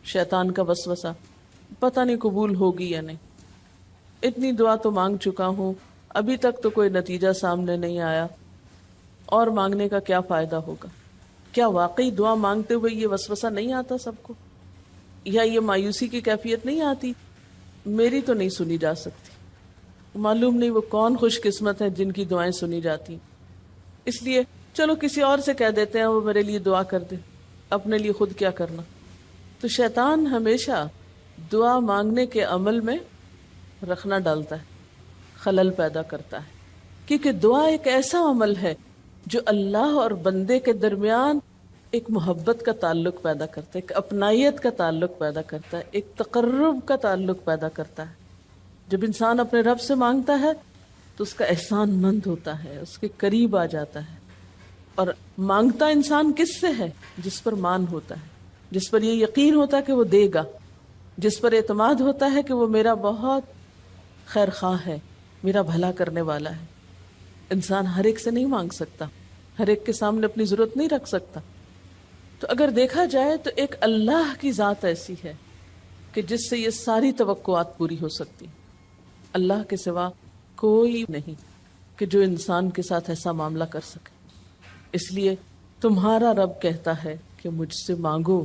شیطان کا وسوسہ، پتہ نہیں قبول ہوگی یا نہیں، اتنی دعا تو مانگ چکا ہوں، ابھی تک تو کوئی نتیجہ سامنے نہیں آیا، اور مانگنے کا کیا فائدہ ہوگا؟ کیا واقعی دعا مانگتے ہوئے یہ وسوسہ نہیں آتا سب کو؟ یا یہ مایوسی کی کیفیت نہیں آتی؟ میری تو نہیں سنی جا سکتی، معلوم نہیں وہ کون خوش قسمت ہیں جن کی دعائیں سنی جاتی، اس لیے چلو کسی اور سے کہہ دیتے ہیں وہ میرے لیے دعا کر دے، اپنے لیے خود کیا کرنا۔ تو شیطان ہمیشہ دعا مانگنے کے عمل میں رخنا ڈالتا ہے، خلل پیدا کرتا ہے، کیونکہ دعا ایک ایسا عمل ہے جو اللہ اور بندے کے درمیان ایک محبت کا تعلق پیدا کرتا ہے، ایک اپنائیت کا تعلق پیدا کرتا ہے، ایک تقرب کا تعلق پیدا کرتا ہے۔ جب انسان اپنے رب سے مانگتا ہے تو اس کا احسان مند ہوتا ہے، اس کے قریب آ جاتا ہے، اور مانگتا انسان کس سے ہے؟ جس پر مان ہوتا ہے، جس پر یہ یقین ہوتا ہے کہ وہ دے گا، جس پر اعتماد ہوتا ہے کہ وہ میرا بہت خیر خواہ ہے، میرا بھلا کرنے والا ہے۔ انسان ہر ایک سے نہیں مانگ سکتا، ہر ایک کے سامنے اپنی ضرورت نہیں رکھ سکتا۔ تو اگر دیکھا جائے تو ایک اللہ کی ذات ایسی ہے کہ جس سے یہ ساری توقعات پوری ہو سکتی، اللہ کے سوا کوئی نہیں کہ جو انسان کے ساتھ ایسا معاملہ کر سکے۔ اس لیے تمہارا رب کہتا ہے کہ مجھ سے مانگو،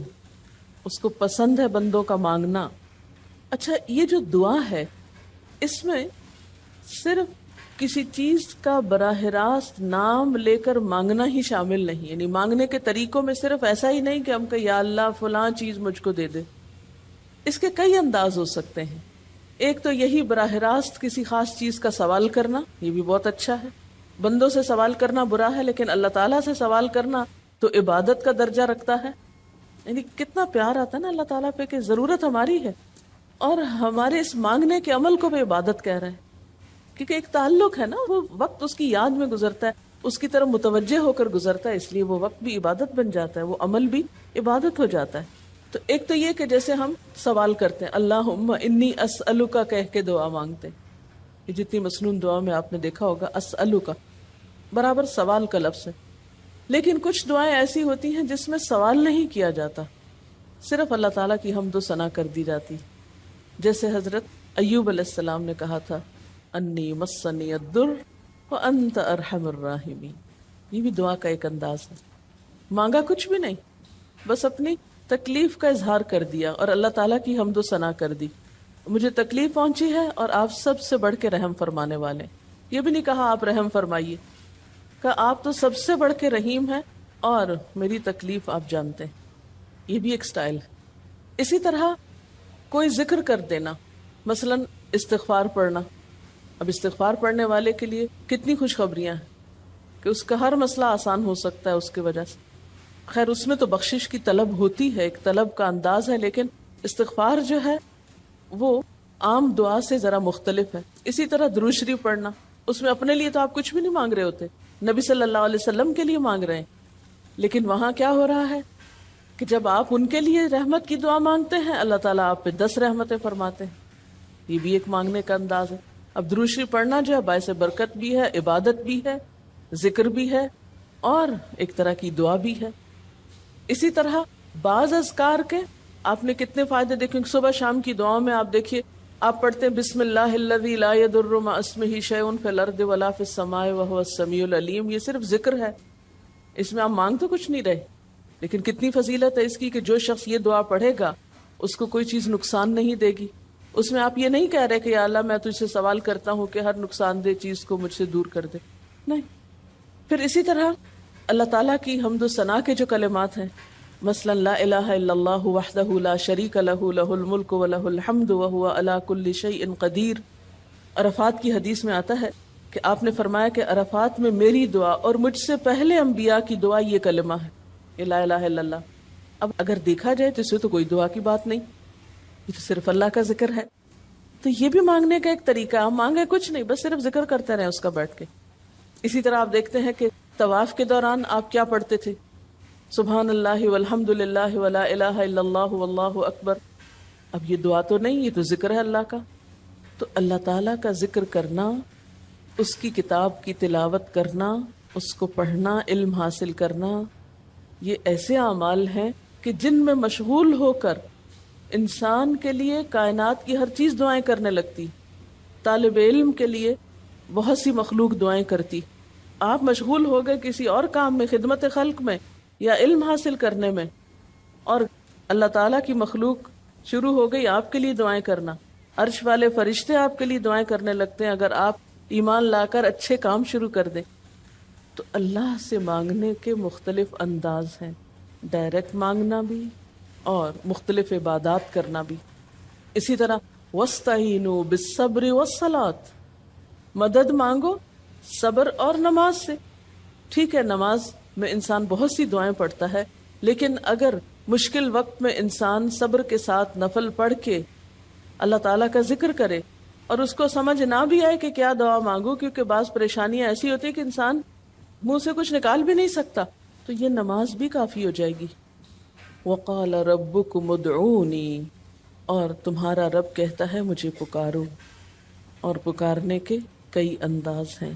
اس کو پسند ہے بندوں کا مانگنا۔ اچھا، یہ جو دعا ہے اس میں صرف کسی چیز کا براہ راست نام لے کر مانگنا ہی شامل نہیں، یعنی مانگنے کے طریقوں میں صرف ایسا ہی نہیں کہ ہم کہ یا اللہ فلاں چیز مجھ کو دے دے۔ اس کے کئی انداز ہو سکتے ہیں۔ ایک تو یہی براہ راست کسی خاص چیز کا سوال کرنا، یہ بھی بہت اچھا ہے۔ بندوں سے سوال کرنا برا ہے، لیکن اللہ تعالیٰ سے سوال کرنا تو عبادت کا درجہ رکھتا ہے۔ یعنی کتنا پیار آتا ہے نا اللہ تعالیٰ پہ کہ ضرورت ہماری ہے اور ہمارے اس مانگنے کے عمل کو بھی عبادت کہہ رہے ہیں، کیونکہ ایک تعلق ہے نا، وہ وقت اس کی یاد میں گزرتا ہے، اس کی طرف متوجہ ہو کر گزرتا ہے، اس لیے وہ وقت بھی عبادت بن جاتا ہے، وہ عمل بھی عبادت ہو جاتا ہے۔ تو ایک تو یہ کہ جیسے ہم سوال کرتے ہیں اللہم انی اسألک کہہ کے دعا مانگتے ہیں، یہ جتنی مسنون دعا میں آپ نے دیکھا ہوگا اسألک برابر سوال کا لفظ ہے۔ لیکن کچھ دعائیں ایسی ہوتی ہیں جس میں سوال نہیں کیا جاتا، صرف اللہ تعالیٰ کی حمد و ثنا کر دی جاتی، جیسے حضرت ایوب علیہ السلام نے کہا تھا انی مسنی الضر وانت ارحم الراحمین۔ یہ بھی دعا کا ایک انداز ہے، مانگا کچھ بھی نہیں، بس اپنی تکلیف کا اظہار کر دیا اور اللہ تعالیٰ کی حمد و ثنا کر دی، مجھے تکلیف پہنچی ہے اور آپ سب سے بڑھ کے رحم فرمانے والے۔ یہ بھی نہیں کہا آپ رحم فرمائیے، کہ آپ تو سب سے بڑھ کے رحیم ہیں اور میری تکلیف آپ جانتے ہیں۔ یہ بھی ایک سٹائل ہے۔ اسی طرح کوئی ذکر کر دینا، مثلا استغفار پڑھنا۔ اب استغفار پڑھنے والے کے لیے کتنی خوشخبریاں ہیں کہ اس کا ہر مسئلہ آسان ہو سکتا ہے اس کی وجہ سے۔ خیر اس میں تو بخشش کی طلب ہوتی ہے، ایک طلب کا انداز ہے، لیکن استغفار جو ہے وہ عام دعا سے ذرا مختلف ہے۔ اسی طرح درود شریف پڑھنا، اس میں اپنے لیے تو آپ کچھ بھی نہیں مانگ رہے ہوتے، نبی صلی اللہ علیہ وسلم کے لیے مانگ رہے ہیں، لیکن وہاں کیا ہو رہا ہے کہ جب آپ ان کے لیے رحمت کی دعا مانگتے ہیں اللہ تعالیٰ آپ پہ 10 رحمتیں فرماتے ہیں۔ یہ بھی ایک مانگنے کا انداز ہے۔ اب درود شریف پڑھنا جو ہے باعث برکت بھی ہے، عبادت بھی ہے، ذکر بھی ہے اور ایک طرح کی دعا بھی ہے۔ اسی طرح بعض اذکار کے آپ نے کتنے فائدے دیکھیں، صبح شام کی دعاؤں میں آپ دیکھیے آپ پڑھتے ہیں بسم اللہ الذی لا یضر مع اسمہ شیء فی الارض ولا فی السماء وہو السمیع العلیم۔ یہ صرف ذکر ہے، اس میں آپ مانگ تو کچھ نہیں رہے، لیکن کتنی فضیلت ہے اس کی کہ جو شخص یہ دعا پڑھے گا اس کو کوئی چیز نقصان نہیں دے گی۔ اس میں آپ یہ نہیں کہہ رہے کہ یا اللہ میں تجھ سے سوال کرتا ہوں کہ ہر نقصان دہ چیز کو مجھ سے دور کر دے، نہیں۔ پھر اسی طرح اللہ تعالیٰ کی حمد و ثنا کے جو کلمات ہیں، مثلا لا الہ الا اللہ وحدہ لا شریک لہ لہ الملک ولہ الحمد وہو علی کل شیء قدیر۔ عرفات کی حدیث میں آتا ہے کہ آپ نے فرمایا کہ عرفات میں میری دعا اور مجھ سے پہلے انبیاء کی دعا یہ کلمہ ہے، یہ لا الہ الا اللہ۔ اب اگر دیکھا جائے تو اس میں تو کوئی دعا کی بات نہیں، یہ تو صرف اللہ کا ذکر ہے۔ تو یہ بھی مانگنے کا ایک طریقہ، ہم مانگے کچھ نہیں، بس صرف ذکر کرتے رہیں اس کا بیٹھ کے۔ اسی طرح آپ دیکھتے ہیں کہ طواف کے دوران آپ کیا پڑھتے تھے، سبحان اللہ والحمد للہ ولا الہ الا اللہ واللہ اکبر۔ اب یہ دعا تو نہیں، یہ تو ذکر ہے اللہ کا۔ تو اللہ تعالیٰ کا ذکر کرنا، اس کی کتاب کی تلاوت کرنا، اس کو پڑھنا، علم حاصل کرنا، یہ ایسے اعمال ہیں کہ جن میں مشغول ہو کر انسان کے لیے کائنات کی ہر چیز دعائیں کرنے لگتی، طالب علم کے لیے بہت سی مخلوق دعائیں کرتی. آپ مشغول ہو گئے کسی اور کام میں، خدمت خلق میں یا علم حاصل کرنے میں، اور اللہ تعالیٰ کی مخلوق شروع ہو گئی آپ کے لیے دعائیں کرنا. عرش والے فرشتے آپ کے لیے دعائیں کرنے لگتے ہیں اگر آپ ایمان لا کر اچھے کام شروع کر دیں. تو اللہ سے مانگنے کے مختلف انداز ہیں، ڈائریکٹ مانگنا بھی اور مختلف عبادات کرنا بھی. اسی طرح وَاسْتَعِينُوا بِالصَّبْرِ وَالصَّلَاةِ، مدد مانگو صبر اور نماز سے. ٹھیک ہے، نماز میں انسان بہت سی دعائیں پڑھتا ہے، لیکن اگر مشکل وقت میں انسان صبر کے ساتھ نفل پڑھ کے اللہ تعالیٰ کا ذکر کرے اور اس کو سمجھ نہ بھی آئے کہ کیا دعا مانگو، کیونکہ بعض پریشانیاں ایسی ہوتی کہ انسان منہ سے کچھ نکال بھی نہیں سکتا، تو یہ نماز بھی کافی ہو جائے گی. وَقَالَ رَبُّكُمُ ادْعُونِي، اور تمہارا رب کہتا ہے مجھے پکارو. اور پکارنے کے کئی انداز ہیں.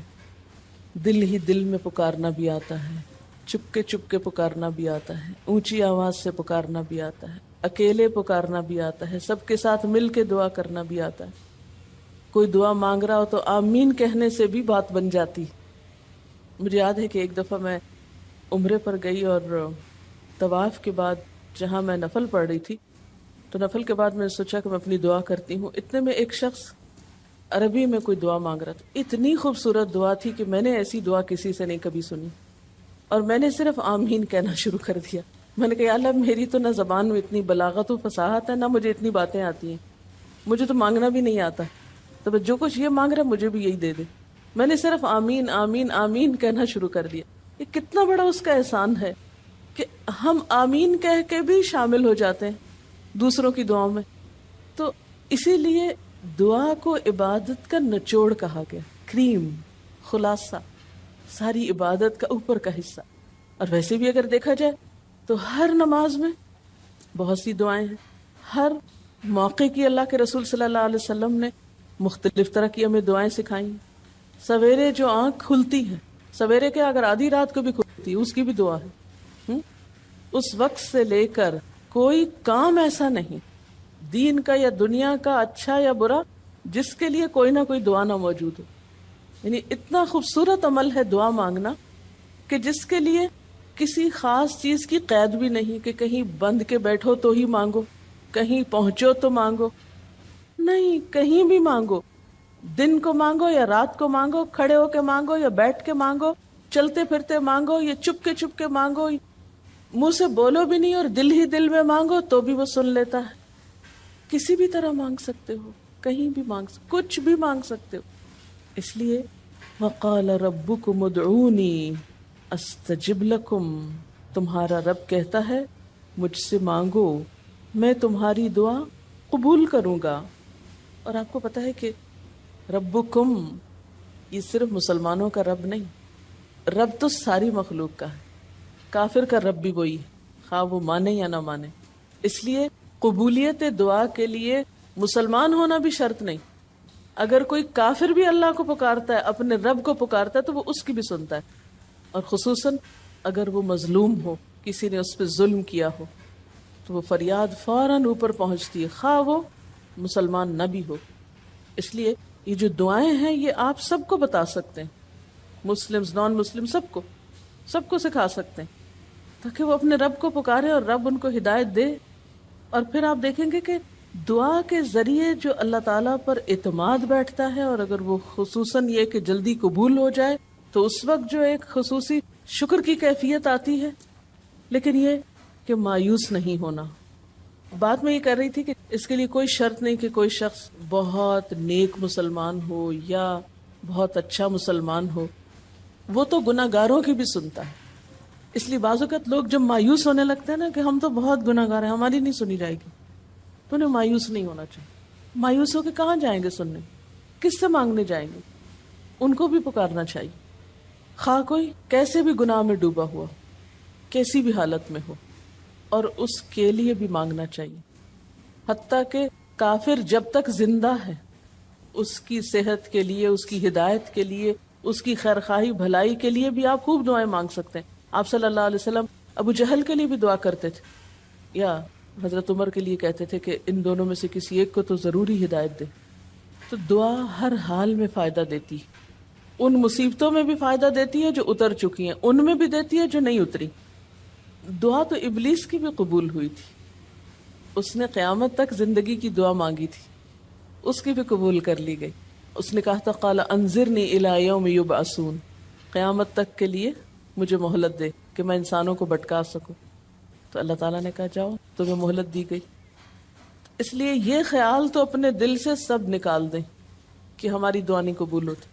دل ہی دل میں پکارنا بھی آتا ہے، چپ کے پکارنا بھی آتا ہے، اونچی آواز سے پکارنا بھی آتا ہے، اکیلے پکارنا بھی آتا ہے، سب کے ساتھ مل کے دعا کرنا بھی آتا ہے. کوئی دعا مانگ رہا ہو تو آمین کہنے سے بھی بات بن جاتی. مجھے یاد ہے کہ ایک دفعہ میں عمرے پر گئی اور طواف کے بعد جہاں میں نفل پڑھ رہی تھی، تو نفل کے بعد میں نے سوچا کہ میں اپنی دعا کرتی ہوں. اتنے میں ایک شخص عربی میں کوئی دعا مانگ رہا تھا. اتنی خوبصورت دعا تھی کہ میں نے ایسی دعا کسی سے نہیں کبھی سنی، اور میں نے صرف آمین کہنا شروع کر دیا. میں نے کہا یا اللہ، میری تو نہ زبان میں اتنی بلاغت و فصاحت ہے، نہ مجھے اتنی باتیں آتی ہیں، مجھے تو مانگنا بھی نہیں آتا، تو بس جو کچھ یہ مانگ رہا مجھے بھی یہی دے دے. میں نے صرف آمین آمین آمین کہنا شروع کر دیا. یہ کتنا بڑا اس کا احسان ہے کہ ہم آمین کہہ کے بھی شامل ہو جاتے ہیں دوسروں کی دعاؤں میں. تو اسی لیے دعا کو عبادت کا نچوڑ کہا گیا، کریم، خلاصہ، ساری عبادت کا اوپر کا حصہ. اور ویسے بھی اگر دیکھا جائے تو ہر نماز میں بہت سی دعائیں ہیں. ہر موقع کی اللہ کے رسول صلی اللہ علیہ وسلم نے مختلف طرح کی ہمیں دعائیں سکھائیں. سویرے جو آنکھ کھلتی ہے، سویرے کے اگر آدھی رات کو بھی کھلتی ہے، اس کی بھی دعا ہے. اس وقت سے لے کر کوئی کام ایسا نہیں دین کا یا دنیا کا، اچھا یا برا، جس کے لیے کوئی نہ کوئی دعا نہ موجود ہو. یعنی اتنا خوبصورت عمل ہے دعا مانگنا کہ جس کے لیے کسی خاص چیز کی قید بھی نہیں کہ کہیں بند کے بیٹھو تو ہی مانگو، کہیں پہنچو تو مانگو. نہیں، کہیں بھی مانگو، دن کو مانگو یا رات کو مانگو، کھڑے ہو کے مانگو یا بیٹھ کے مانگو، چلتے پھرتے مانگو یا چپ کے مانگو، منہ سے بولو بھی نہیں اور دل ہی دل میں مانگو تو بھی وہ سن لیتا ہے. کسی بھی طرح مانگ سکتے ہو، کہیں بھی کچھ بھی مانگ سکتے ہو. اس لیے وقال ربکم ادعونی استجب لکم، تمہارا رب کہتا ہے مجھ سے مانگو، میں تمہاری دعا قبول کروں گا. اور آپ کو پتا ہے کہ ربکم یہ صرف مسلمانوں کا رب نہیں، رب تو ساری مخلوق کا ہے. کافر کا رب بھی وہی ہے، خواہ وہ مانے یا نہ مانے. اس لیے قبولیت دعا کے لیے مسلمان ہونا بھی شرط نہیں. اگر کوئی کافر بھی اللہ کو پکارتا ہے، اپنے رب کو پکارتا ہے، تو وہ اس کی بھی سنتا ہے. اور خصوصاً اگر وہ مظلوم ہو، کسی نے اس پہ ظلم کیا ہو، تو وہ فریاد فوراً اوپر پہنچتی ہے، خواہ وہ مسلمان نہ بھی ہو. اس لیے یہ جو دعائیں ہیں یہ آپ سب کو بتا سکتے ہیں، مسلم نان مسلم سب کو سکھا سکتے ہیں، تاکہ وہ اپنے رب کو پکارے اور رب ان کو ہدایت دے. اور پھر آپ دیکھیں گے کہ دعا کے ذریعے جو اللہ تعالیٰ پر اعتماد بیٹھتا ہے، اور اگر وہ خصوصاً یہ کہ جلدی قبول ہو جائے، تو اس وقت جو ایک خصوصی شکر کی کیفیت آتی ہے. لیکن یہ کہ مایوس نہیں ہونا. بات میں یہ کر رہی تھی کہ اس کے لیے کوئی شرط نہیں کہ کوئی شخص بہت نیک مسلمان ہو یا بہت اچھا مسلمان ہو، وہ تو گناہ گاروں کی بھی سنتا ہے. اس لیے بعض اوقات لوگ جب مایوس ہونے لگتے ہیں نا کہ ہم تو بہت گناہ گار ہیں، ہماری نہیں سنی جائے گی، تو انہیں مایوس نہیں ہونا چاہیے. مایوس ہو کے کہاں جائیں گے سننے؟ کس سے مانگنے جائیں گے؟ ان کو بھی پکارنا چاہیے، خواہ کوئی کیسے بھی گناہ میں ڈوبا ہوا، کیسی بھی حالت میں ہو، اور اس کے لیے بھی مانگنا چاہیے. حتیٰ کہ کافر جب تک زندہ ہے، اس کی صحت کے لیے، اس کی ہدایت کے لیے، اس کی خیرخواہی بھلائی کے لیے بھی آپ خوب دعائیں مانگ سکتے ہیں. آپ صلی اللہ علیہ وسلم ابو جہل کے لیے بھی دعا کرتے تھے، یا حضرت عمر کے لیے کہتے تھے کہ ان دونوں میں سے کسی ایک کو تو ضروری ہدایت دے. تو دعا ہر حال میں فائدہ دیتی، ان مصیبتوں میں بھی فائدہ دیتی ہے جو اتر چکی ہیں، ان میں بھی دیتی ہے جو نہیں اتری. دعا تو ابلیس کی بھی قبول ہوئی تھی، اس نے قیامت تک زندگی کی دعا مانگی تھی، اس کی بھی قبول کر لی گئی. اس نے کہا تھا قال انظرنی الی یوم یبعثون، قیامت تک کے لیے مجھے مہلت دے کہ میں انسانوں کو بھٹکا سکوں. تو اللہ تعالیٰ نے کہا جاؤ، تمہیں مہلت دی گئی. اس لیے یہ خیال تو اپنے دل سے سب نکال دیں کہ ہماری دعا نہیں قبول ہوتی،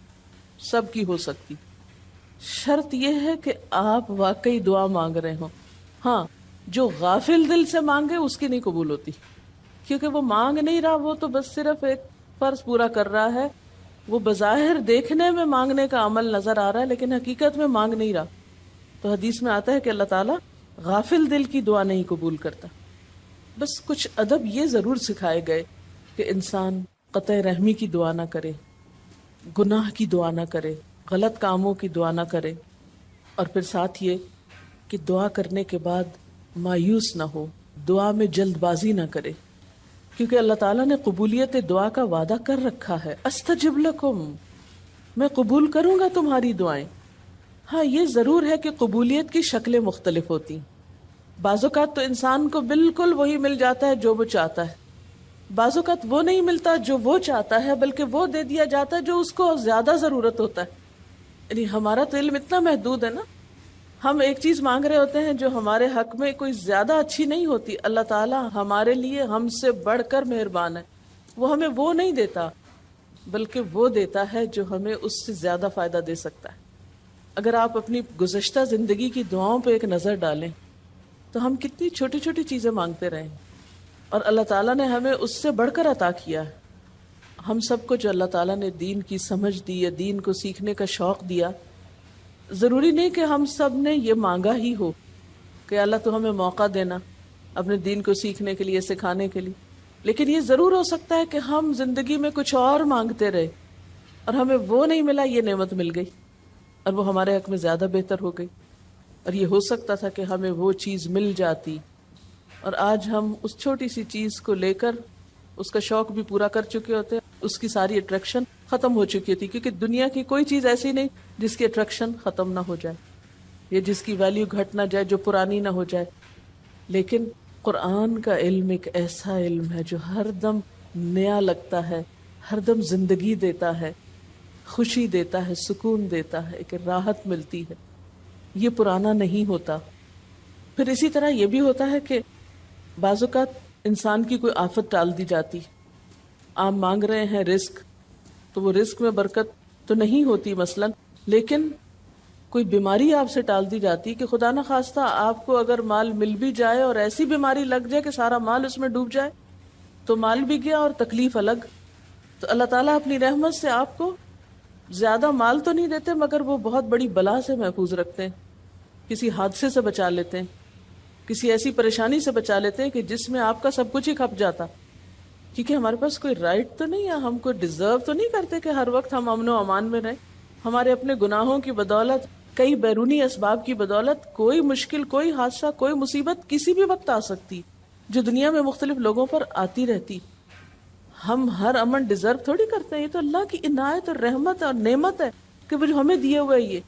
سب کی ہو سکتی. شرط یہ ہے کہ آپ واقعی دعا مانگ رہے ہوں. ہاں، جو غافل دل سے مانگے اس کی نہیں قبول ہوتی، کیونکہ وہ مانگ نہیں رہا، وہ تو بس صرف ایک فرض پورا کر رہا ہے. وہ بظاہر دیکھنے میں مانگنے کا عمل نظر آ رہا ہے لیکن حقیقت میں مانگ نہیں رہا. تو حدیث میں آتا ہے کہ اللہ تعالیٰ غافل دل کی دعا نہیں قبول کرتا. بس کچھ ادب یہ ضرور سکھائے گئے کہ انسان قطع رحمی کی دعا نہ کرے، گناہ کی دعا نہ کرے، غلط کاموں کی دعا نہ کرے، اور پھر ساتھ یہ کہ دعا کرنے کے بعد مایوس نہ ہو، دعا میں جلد بازی نہ کرے، کیونکہ اللہ تعالیٰ نے قبولیت دعا کا وعدہ کر رکھا ہے. استجب لکم، میں قبول کروں گا تمہاری دعائیں. ہاں، یہ ضرور ہے کہ قبولیت کی شکلیں مختلف ہوتی ہیں. بعض اوقات تو انسان کو بالکل وہی مل جاتا ہے جو وہ چاہتا ہے، بعض اوقات وہ نہیں ملتا جو وہ چاہتا ہے، بلکہ وہ دے دیا جاتا ہے جو اس کو زیادہ ضرورت ہوتا ہے. یعنی ہمارا تو علم اتنا محدود ہے نا، ہم ایک چیز مانگ رہے ہوتے ہیں جو ہمارے حق میں کوئی زیادہ اچھی نہیں ہوتی. اللہ تعالیٰ ہمارے لیے ہم سے بڑھ کر مہربان ہے، وہ ہمیں وہ نہیں دیتا بلکہ وہ دیتا ہے جو ہمیں اس سے زیادہ فائدہ دے سکتا ہے. اگر آپ اپنی گزشتہ زندگی کی دعاؤں پہ ایک نظر ڈالیں تو ہم کتنی چھوٹی چھوٹی چیزیں مانگتے رہے ہیں اور اللہ تعالیٰ نے ہمیں اس سے بڑھ کر عطا کیا ہے. ہم سب کو جو اللہ تعالیٰ نے دین کی سمجھ دی یا دین کو سیکھنے کا شوق دیا، ضروری نہیں کہ ہم سب نے یہ مانگا ہی ہو کہ اللہ تو ہمیں موقع دینا اپنے دین کو سیکھنے کے لیے، سکھانے کے لیے. لیکن یہ ضرور ہو سکتا ہے کہ ہم زندگی میں کچھ اور مانگتے رہے اور ہمیں وہ نہیں ملا، یہ نعمت مل گئی اور وہ ہمارے حق میں زیادہ بہتر ہو گئی. اور یہ ہو سکتا تھا کہ ہمیں وہ چیز مل جاتی اور آج ہم اس چھوٹی سی چیز کو لے کر اس کا شوق بھی پورا کر چکے ہوتے، اس کی ساری اٹریکشن ختم ہو چکی تھی. کیونکہ دنیا کی کوئی چیز ایسی نہیں جس کی اٹریکشن ختم نہ ہو جائے یا جس کی ویلیو گھٹ نہ جائے، جو پرانی نہ ہو جائے. لیکن قرآن کا علم ایک ایسا علم ہے جو ہر دم نیا لگتا ہے، ہر دم زندگی دیتا ہے، خوشی دیتا ہے، سکون دیتا ہے، ایک راحت ملتی ہے. یہ پرانا نہیں ہوتا. پھر اسی طرح یہ بھی ہوتا ہے کہ بعض اوقات انسان کی کوئی آفت ٹال دی جاتی. آپ مانگ رہے ہیں رزق، تو وہ رزق میں برکت تو نہیں ہوتی مثلا، لیکن کوئی بیماری آپ سے ٹال دی جاتی کہ خدا نہ خواستہ آپ کو اگر مال مل بھی جائے اور ایسی بیماری لگ جائے کہ سارا مال اس میں ڈوب جائے تو مال بھی گیا اور تکلیف الگ. تو اللہ تعالیٰ اپنی رحمت سے آپ کو زیادہ مال تو نہیں دیتے مگر وہ بہت بڑی بلا سے محفوظ رکھتے ہیں، کسی حادثے سے بچا لیتے ہیں، کسی ایسی پریشانی سے بچا لیتے ہیں کہ جس میں آپ کا سب کچھ ہی کھپ جاتا. کیونکہ ہمارے پاس کوئی رائٹ تو نہیں ہے، ہم کو ڈیزرو تو نہیں کرتے کہ ہر وقت ہم امن و امان میں رہیں. ہمارے اپنے گناہوں کی بدولت، کئی بیرونی اسباب کی بدولت کوئی مشکل، کوئی حادثہ، کوئی مصیبت کسی بھی وقت آ سکتی جو دنیا میں مختلف لوگوں پر آتی رہتی. ہم ہر امن ڈیزرو تھوڑی کرتے ہیں، یہ تو اللہ کی عنایت اور رحمت اور نعمت ہے کہ وہ جو ہمیں دیے ہوئے یہ.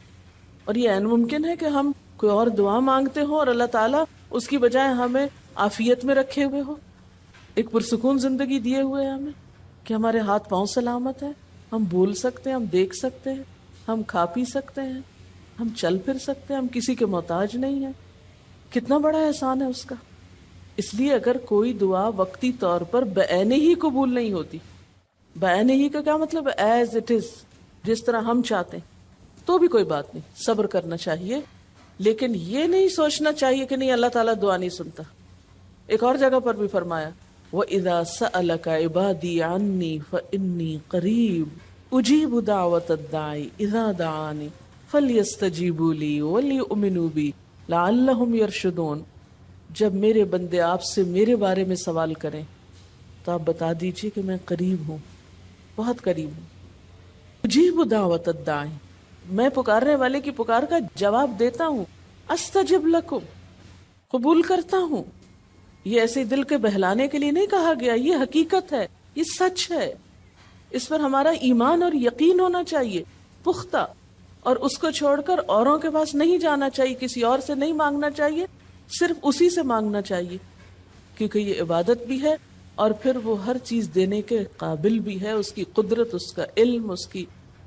اور یہ عین ممکن ہے کہ ہم کوئی اور دعا مانگتے ہوں اور اللہ تعالیٰ اس کی بجائے ہمیں عافیت میں رکھے ہوئے ہو، ایک پرسکون زندگی دیے ہوئے ہمیں کہ ہمارے ہاتھ پاؤں سلامت ہیں، ہم بول سکتے ہیں، ہم دیکھ سکتے ہیں، ہم کھا پی سکتے ہیں، ہم چل پھر سکتے ہیں، ہم کسی کے محتاج نہیں ہیں. کتنا بڑا احسان ہے اس کا. اس لیے اگر کوئی دعا وقتی طور پر بعین ہی قبول نہیں ہوتی، بعین ہی کا کیا مطلب ہے؟ ایز اٹ از، جس طرح ہم چاہتے ہیں، تو بھی کوئی بات نہیں، صبر کرنا چاہیے. لیکن یہ نہیں سوچنا چاہیے کہ نہیں اللہ تعالیٰ دعا نہیں سنتا. ایک اور جگہ پر بھی فرمایا وَإِذَا سَأَلَكَ عِبَادِي عَنِّي فَإِنِّي قَرِيبٌ أُجِيبُ دَعْوَةَ الدَّاعِ إِذَا دَعَانِ فَلْيَسْتَجِيبُوا لِي وَلْيُؤْمِنُوا بِي لَعَلَّهُمْ يَرْشُدُونَ. جب میرے بندے آپ سے میرے بارے میں سوال کریں تو آپ بتا دیجئے کہ میں قریب ہوں، بہت قریب ہوں. اجیب دعوت الداعی، میں پکارنے والے کی پکار کا جواب دیتا ہوں. استجب لکم، قبول کرتا ہوں. یہ ایسے دل کے بہلانے کے لیے نہیں کہا گیا، یہ حقیقت ہے، یہ سچ ہے، اس پر ہمارا ایمان اور یقین ہونا چاہیے پختہ، اور اس کو چھوڑ کر اوروں کے پاس نہیں جانا چاہیے، کسی اور سے نہیں مانگنا چاہیے، صرف اسی سے مانگنا چاہیے، کیونکہ یہ عبادت بھی ہے اور پھر وہ ہر چیز دینے کے قابل بھی ہے، اس کی قدرت، اس کا علم، اس کی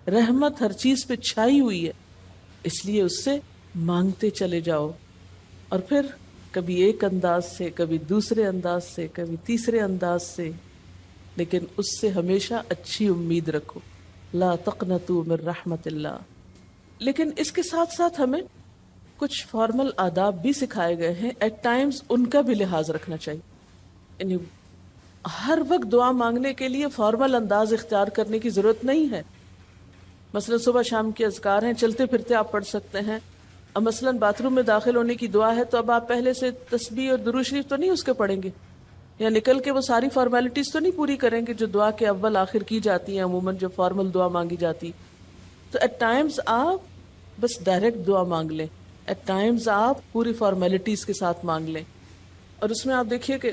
رحمت ہر چیز پہ چھائی ہوئی ہے، اس لیے اس سے مانگتے چلے جاؤ، اور پھر کبھی ایک انداز سے، کبھی دوسرے انداز سے، کبھی تیسرے انداز سے، لیکن اس سے ہمیشہ اچھی امید رکھو، لا تقنطوا من رحمت اللہ۔ لیکن اس کے ساتھ ساتھ ہمیں کچھ فارمل آداب بھی سکھائے گئے ہیں، ایٹ ٹائمز ان کا بھی لحاظ رکھنا چاہیے، یعنی ہر وقت دعا مانگنے کے لیے فارمل انداز اختیار کرنے کی ضرورت نہیں ہے۔ مثلا صبح شام کے اذکار ہیں، چلتے پھرتے آپ پڑھ سکتے ہیں، اب مثلا باتھ روم میں داخل ہونے کی دعا ہے تو اب آپ پہلے سے تسبیح اور درود شریف تو نہیں اس کے پڑھیں گے، یا نکل کے وہ ساری فارمیلٹیز تو نہیں پوری کریں گے جو دعا کے اول آخر کی جاتی ہیں عموماً جب فارمل دعا مانگی جاتی۔ تو ایٹ ٹائمز آپ بس ڈائریکٹ دعا مانگ لیں، ایٹ ٹائمز آپ پوری فارمیلٹیز کے ساتھ مانگ لیں، اور اس میں آپ دیکھیے کہ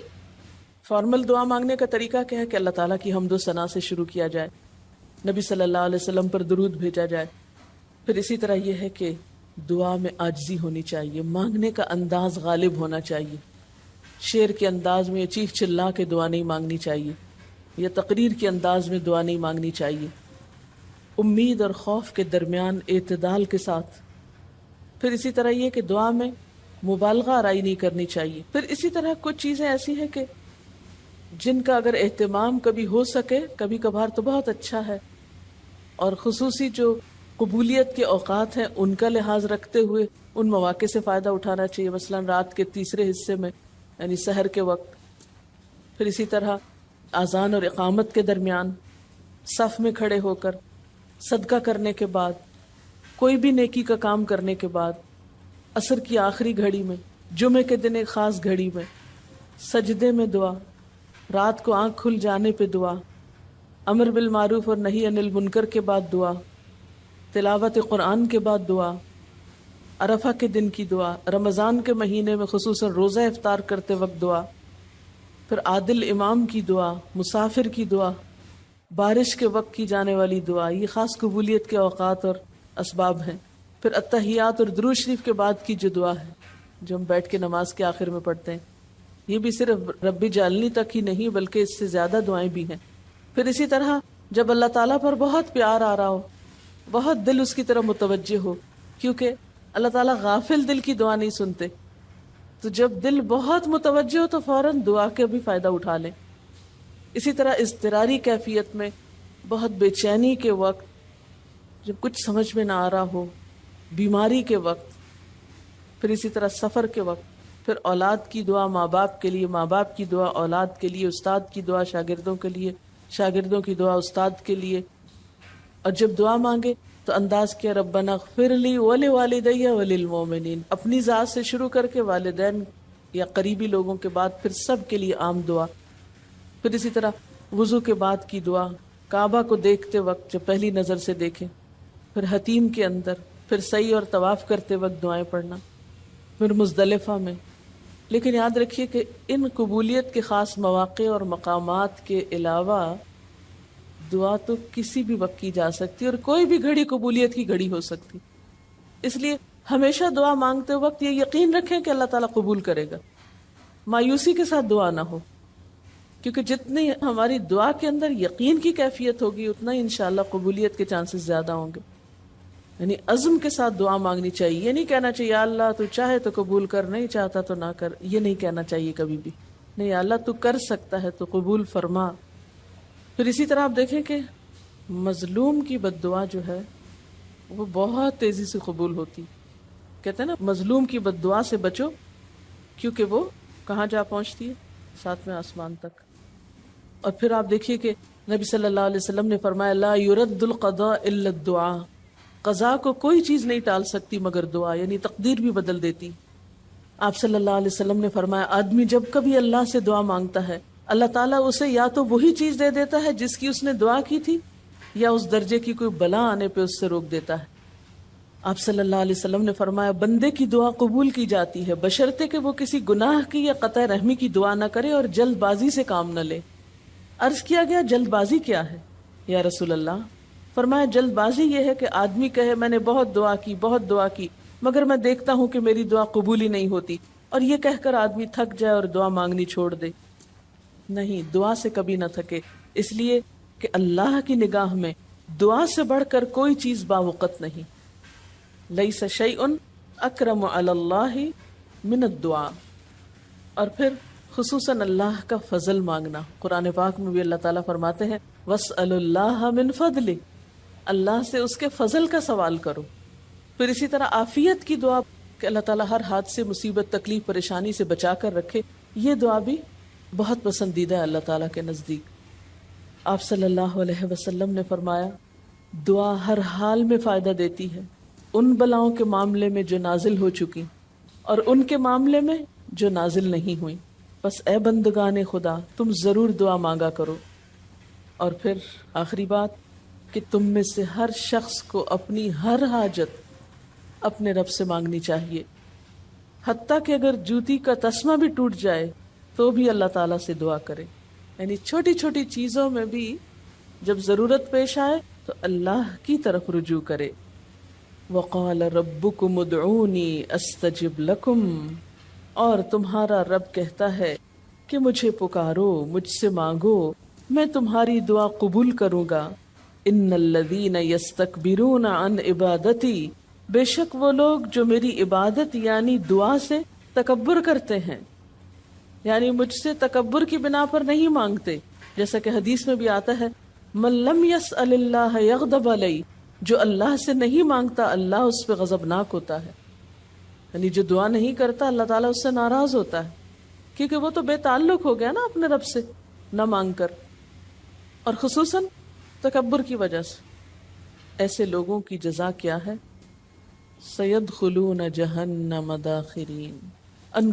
فارمل دعا مانگنے کا طریقہ کیا ہے کہ اللہ تعالیٰ کی حمد و ثنا سے شروع کیا جائے، نبی صلی اللہ علیہ وسلم پر درود بھیجا جائے، پھر اسی طرح یہ ہے کہ دعا میں عاجزی ہونی چاہیے، مانگنے کا انداز غالب ہونا چاہیے، شعر کے انداز میں چیخ چلا کے دعا نہیں مانگنی چاہیے، یا تقریر کے انداز میں دعا نہیں مانگنی چاہیے، امید اور خوف کے درمیان اعتدال کے ساتھ، پھر اسی طرح یہ کہ دعا میں مبالغہ آرائی نہیں کرنی چاہیے، پھر اسی طرح کچھ چیزیں ایسی ہیں کہ جن کا اگر اہتمام کبھی ہو سکے، کبھی کبھار تو بہت اچھا ہے، اور خصوصی جو قبولیت کے اوقات ہیں ان کا لحاظ رکھتے ہوئے ان مواقع سے فائدہ اٹھانا چاہیے، مثلا رات کے تیسرے حصے میں یعنی سحر کے وقت، پھر اسی طرح اذان اور اقامت کے درمیان، صف میں کھڑے ہو کر، صدقہ کرنے کے بعد، کوئی بھی نیکی کا کام کرنے کے بعد، عصر کی آخری گھڑی میں، جمعے کے دن ایک خاص گھڑی میں، سجدے میں دعا، رات کو آنکھ کھل جانے پہ دعا، امر بالمعروف اور نہی عن المنکر کے بعد دعا، تلاوت قرآن کے بعد دعا، عرفہ کے دن کی دعا، رمضان کے مہینے میں خصوصاً روزہ افطار کرتے وقت دعا، پھر عادل امام کی دعا، مسافر کی دعا، بارش کے وقت کی جانے والی دعا، یہ خاص قبولیت کے اوقات اور اسباب ہیں، پھر التحیات اور درود شریف کے بعد کی جو دعا ہے جو ہم بیٹھ کے نماز کے آخر میں پڑھتے ہیں، یہ بھی صرف رب جعلنی تک ہی نہیں بلکہ اس سے زیادہ دعائیں بھی ہیں۔ پھر اسی طرح جب اللہ تعالیٰ پر بہت پیار آ رہا ہو، بہت دل اس کی طرف متوجہ ہو، کیونکہ اللہ تعالیٰ غافل دل کی دعا نہیں سنتے، تو جب دل بہت متوجہ ہو تو فوراً دعا کے بھی فائدہ اٹھا لیں۔ اسی طرح اضطراری کیفیت میں، بہت بے چینی کے وقت، جب کچھ سمجھ میں نہ آ رہا ہو، بیماری کے وقت، پھر اسی طرح سفر کے وقت، پھر اولاد کی دعا ماں باپ کے لیے، ماں باپ کی دعا اولاد کے لیے، استاد کی دعا شاگردوں کے لیے، شاگردوں کی دعا استاد کے لیے، اور جب دعا مانگے تو انداز کیا ربنا اغفر لی ولوالدی وللمؤمنین، اپنی ذات سے شروع کر کے والدین یا قریبی لوگوں کے بعد پھر سب کے لیے عام دعا، پھر اسی طرح وضو کے بعد کی دعا، کعبہ کو دیکھتے وقت جب پہلی نظر سے دیکھیں، پھر حتیم کے اندر، پھر سعی اور طواف کرتے وقت دعائیں پڑھنا، پھر مزدلفہ میں۔ لیکن یاد رکھیے کہ ان قبولیت کے خاص مواقع اور مقامات کے علاوہ دعا تو کسی بھی وقت کی جا سکتی اور کوئی بھی گھڑی قبولیت کی گھڑی ہو سکتی، اس لیے ہمیشہ دعا مانگتے وقت یہ یقین رکھیں کہ اللہ تعالیٰ قبول کرے گا، مایوسی کے ساتھ دعا نہ ہو، کیونکہ جتنی ہماری دعا کے اندر یقین کی کیفیت ہوگی اتنا ہی انشاءاللہ قبولیت کے چانسز زیادہ ہوں گے۔ یعنی عزم کے ساتھ دعا مانگنی چاہیے، یہ نہیں کہنا چاہیے اللہ تو چاہے تو قبول کر، نہیں چاہتا تو نہ کر، یہ نہیں کہنا چاہیے کبھی بھی، نہیں اللہ تو کر سکتا ہے تو قبول فرما۔ پھر اسی طرح آپ دیکھیں کہ مظلوم کی بد دعا جو ہے وہ بہت تیزی سے قبول ہوتی، کہتے ہیں نا مظلوم کی بد دعا سے بچو کیونکہ وہ کہاں جا پہنچتی ہے، ساتویں آسمان تک۔ اور پھر آپ دیکھیے کہ نبی صلی اللہ علیہ وسلم نے فرمایا لا يرد القضاء الا الدعاء، قضاء کو کوئی چیز نہیں ٹال سکتی مگر دعا، یعنی تقدیر بھی بدل دیتی۔ آپ صلی اللہ علیہ وسلم نے فرمایا آدمی جب کبھی اللہ سے دعا مانگتا ہے اللہ تعالیٰ اسے یا تو وہی چیز دے دیتا ہے جس کی اس نے دعا کی تھی، یا اس درجے کی کوئی بلا آنے پہ اس سے روک دیتا ہے۔ آپ صلی اللہ علیہ وسلم نے فرمایا بندے کی دعا قبول کی جاتی ہے بشرطے کہ وہ کسی گناہ کی یا قطع رحمی کی دعا نہ کرے اور جلد بازی سے کام نہ لے۔ عرض کیا گیا جلد بازی کیا ہے یا رسول اللہ؟ فرمایا جلد بازی یہ ہے کہ آدمی کہے میں نے بہت دعا کی مگر میں دیکھتا ہوں کہ میری دعا قبول ہی نہیں ہوتی، اور یہ کہہ کر آدمی تھک جائے اور دعا مانگنی چھوڑ دے۔ نہیں، دعا سے کبھی نہ تھکے، اس لیے کہ اللہ کی نگاہ میں دعا سے بڑھ کر کوئی چیز باوقت نہیں۔ لیس شیء اکرم علی اللہ من الدعاء۔ اور پھر خصوصاً اللہ کا فضل مانگنا، قرآن پاک میں بھی اللہ تعالیٰ فرماتے ہیں وَاسْأَلُوا اللَّهَ مِن فَضْلِهِ، اللہ سے اس کے فضل کا سوال کرو۔ پھر اسی طرح عافیت کی دعا کہ اللہ تعالیٰ ہر حادثے، مصیبت، تکلیف، پریشانی سے بچا کر رکھے، یہ دعا بھی بہت پسندیدہ ہے اللہ تعالیٰ کے نزدیک۔ آپ صلی اللہ علیہ وسلم نے فرمایا دعا ہر حال میں فائدہ دیتی ہے، ان بلاؤں کے معاملے میں جو نازل ہو چکی اور ان کے معاملے میں جو نازل نہیں ہوئی۔ بس اے بندگان خدا تم ضرور دعا مانگا کرو۔ اور پھر آخری بات کہ تم میں سے ہر شخص کو اپنی ہر حاجت اپنے رب سے مانگنی چاہیے، حتیٰ کہ اگر جوتی کا تسمہ بھی ٹوٹ جائے تو بھی اللہ تعالیٰ سے دعا کرے۔ یعنی چھوٹی چھوٹی چیزوں میں بھی جب ضرورت پیش آئے تو اللہ کی طرف رجوع کرے۔ وَقَالَ رَبُّكُمُ ادْعُونِي أَسْتَجِبْ لَكُمْ، اور تمہارا رب کہتا ہے کہ مجھے پکارو، مجھ سے مانگو، میں تمہاری دعا قبول کروں گا۔ إِنَّ الَّذِينَ يَسْتَكْبِرُونَ عَنْ عِبَادَتِي، بے شک وہ لوگ جو میری عبادت یعنی دعا سے تکبر کرتے ہیں، یعنی مجھ سے تکبر کی بنا پر نہیں مانگتے، جیسا کہ حدیث میں بھی آتا ہے من لم يسأل اللہ یغضب علیہ، جو اللہ سے نہیں مانگتا اللہ اس پہ غضبناک ہوتا ہے۔ یعنی جو دعا نہیں کرتا اللہ تعالیٰ اس سے ناراض ہوتا ہے، کیونکہ وہ تو بے تعلق ہو گیا نا اپنے رب سے نہ مانگ کر، اور خصوصاً تکبر کی وجہ سے۔ ایسے لوگوں کی جزا کیا ہے؟ سیدخلون جہنم داخرین، ان